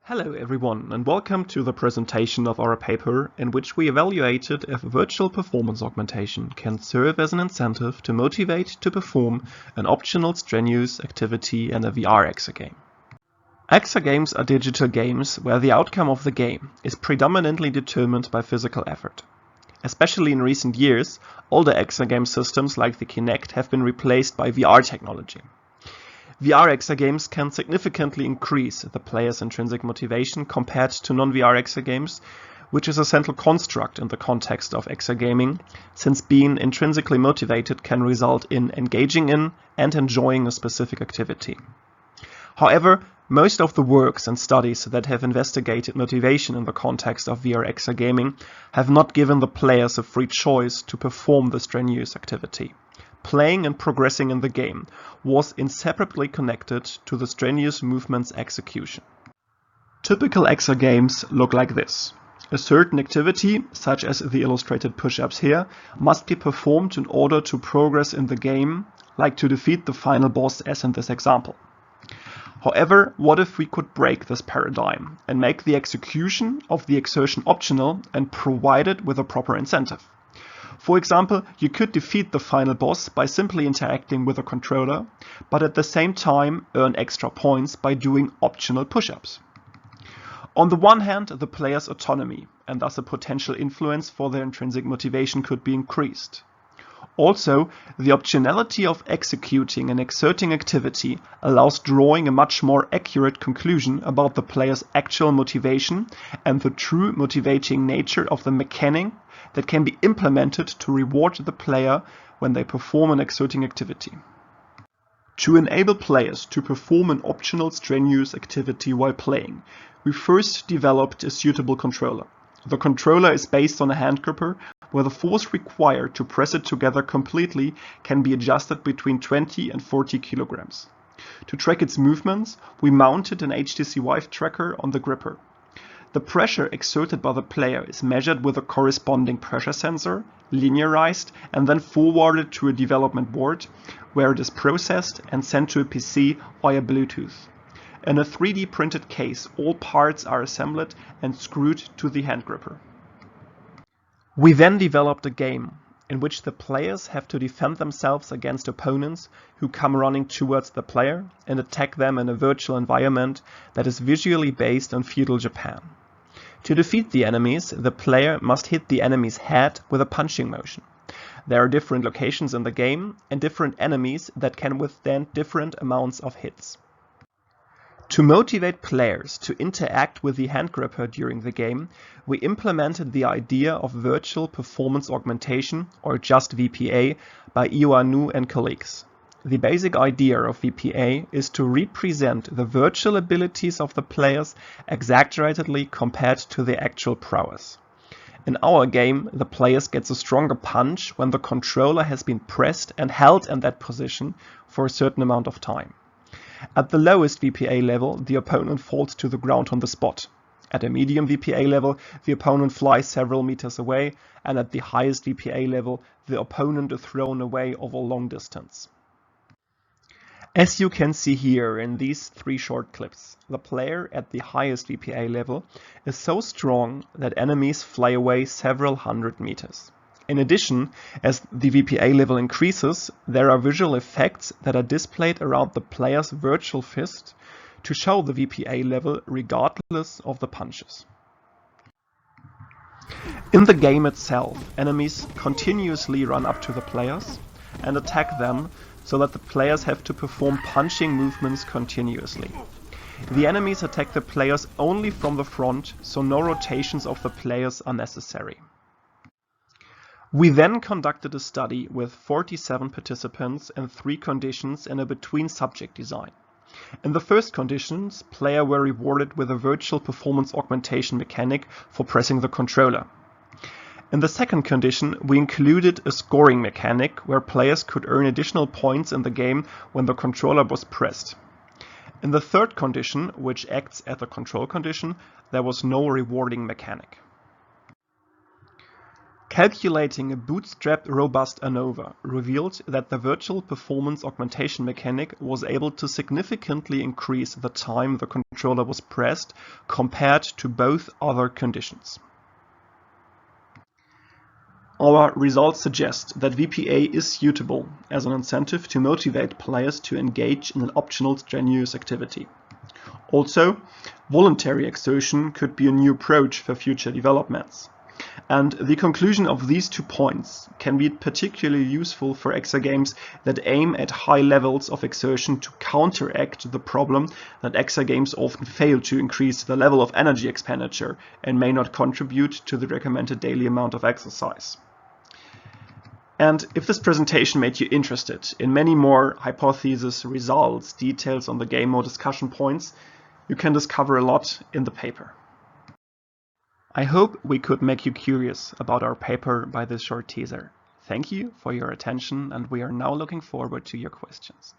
Hello everyone, and welcome to the presentation of our paper in which we evaluated if virtual performance augmentation can serve as an incentive to motivate to perform an optional strenuous activity in a VR exergame. Exergames are digital games where the outcome of the game is predominantly determined by physical effort. Especially in recent years, older exergame systems like the Kinect have been replaced by VR technology. VR exergames can significantly increase the player's intrinsic motivation compared to non-VR exergames, which is a central construct in the context of exergaming, since being intrinsically motivated can result in engaging in and enjoying a specific activity. However, most of the works and studies that have investigated motivation in the context of VR exergaming have not given the players a free choice to perform the strenuous activity. Playing and progressing in the game was inseparably connected to the strenuous movement's execution. Typical exergames look like this. A certain activity, such as the illustrated push-ups here, must be performed in order to progress in the game, like to defeat the final boss as in this example. However, what if we could break this paradigm and make the execution of the exertion optional and provide it with a proper incentive? For example, you could defeat the final boss by simply interacting with a controller, but at the same time earn extra points by doing optional push-ups. On the one hand, the player's autonomy and thus a potential influence for their intrinsic motivation could be increased. Also, the optionality of executing an exerting activity allows drawing a much more accurate conclusion about the player's actual motivation and the true motivating nature of the mechanic that can be implemented to reward the player when they perform an exerting activity. To enable players to perform an optional strenuous activity while playing, we first developed a suitable controller. The controller is based on a hand gripper where the force required to press it together completely can be adjusted between 20 and 40 kilograms. To track its movements, we mounted an HTC Vive tracker on the gripper. The pressure exerted by the player is measured with a corresponding pressure sensor, linearized, and then forwarded to a development board, where it is processed and sent to a PC via Bluetooth. In a 3D printed case, all parts are assembled and screwed to the hand gripper. We then developed a game in which the players have to defend themselves against opponents who come running towards the player and attack them in a virtual environment that is visually based on feudal Japan. To defeat the enemies, the player must hit the enemy's head with a punching motion. There are different locations in the game and different enemies that can withstand different amounts of hits. To motivate players to interact with the hand gripper during the game, we implemented the idea of Virtual Performance Augmentation, or just VPA, by Ioannou and colleagues. The basic idea of VPA is to represent the virtual abilities of the players exaggeratedly compared to their actual prowess. In our game, the players get a stronger punch when the controller has been pressed and held in that position for a certain amount of time. At the lowest VPA level, the opponent falls to the ground on the spot. At a medium VPA level, the opponent flies several meters away, and at the highest VPA level, the opponent is thrown away over a long distance. As you can see here in these three short clips, the player at the highest VPA level is so strong that enemies fly away several hundred meters. In addition, as the VPA level increases, there are visual effects that are displayed around the player's virtual fist to show the VPA level regardless of the punches. In the game itself, enemies continuously run up to the players and attack them so that the players have to perform punching movements continuously. The enemies attack the players only from the front, so no rotations of the players are necessary. We then conducted a study with 47 participants in 3 conditions in a between-subject design. In the first conditions, players were rewarded with a virtual performance augmentation mechanic for pressing the controller. In the second condition, we included a scoring mechanic where players could earn additional points in the game when the controller was pressed. In the third condition, which acts as a control condition, there was no rewarding mechanic. Calculating a bootstrapped robust ANOVA revealed that the virtual performance augmentation mechanic was able to significantly increase the time the controller was pressed compared to both other conditions. Our results suggest that VPA is suitable as an incentive to motivate players to engage in an optional strenuous activity. Also, voluntary exertion could be a new approach for future developments. And the conclusion of these 2 points can be particularly useful for exergames that aim at high levels of exertion to counteract the problem that exergames often fail to increase the level of energy expenditure and may not contribute to the recommended daily amount of exercise. And if this presentation made you interested in many more hypotheses, results, details on the game or discussion points, you can discover a lot in the paper. I hope we could make you curious about our paper by this short teaser. Thank you for your attention, and we are now looking forward to your questions.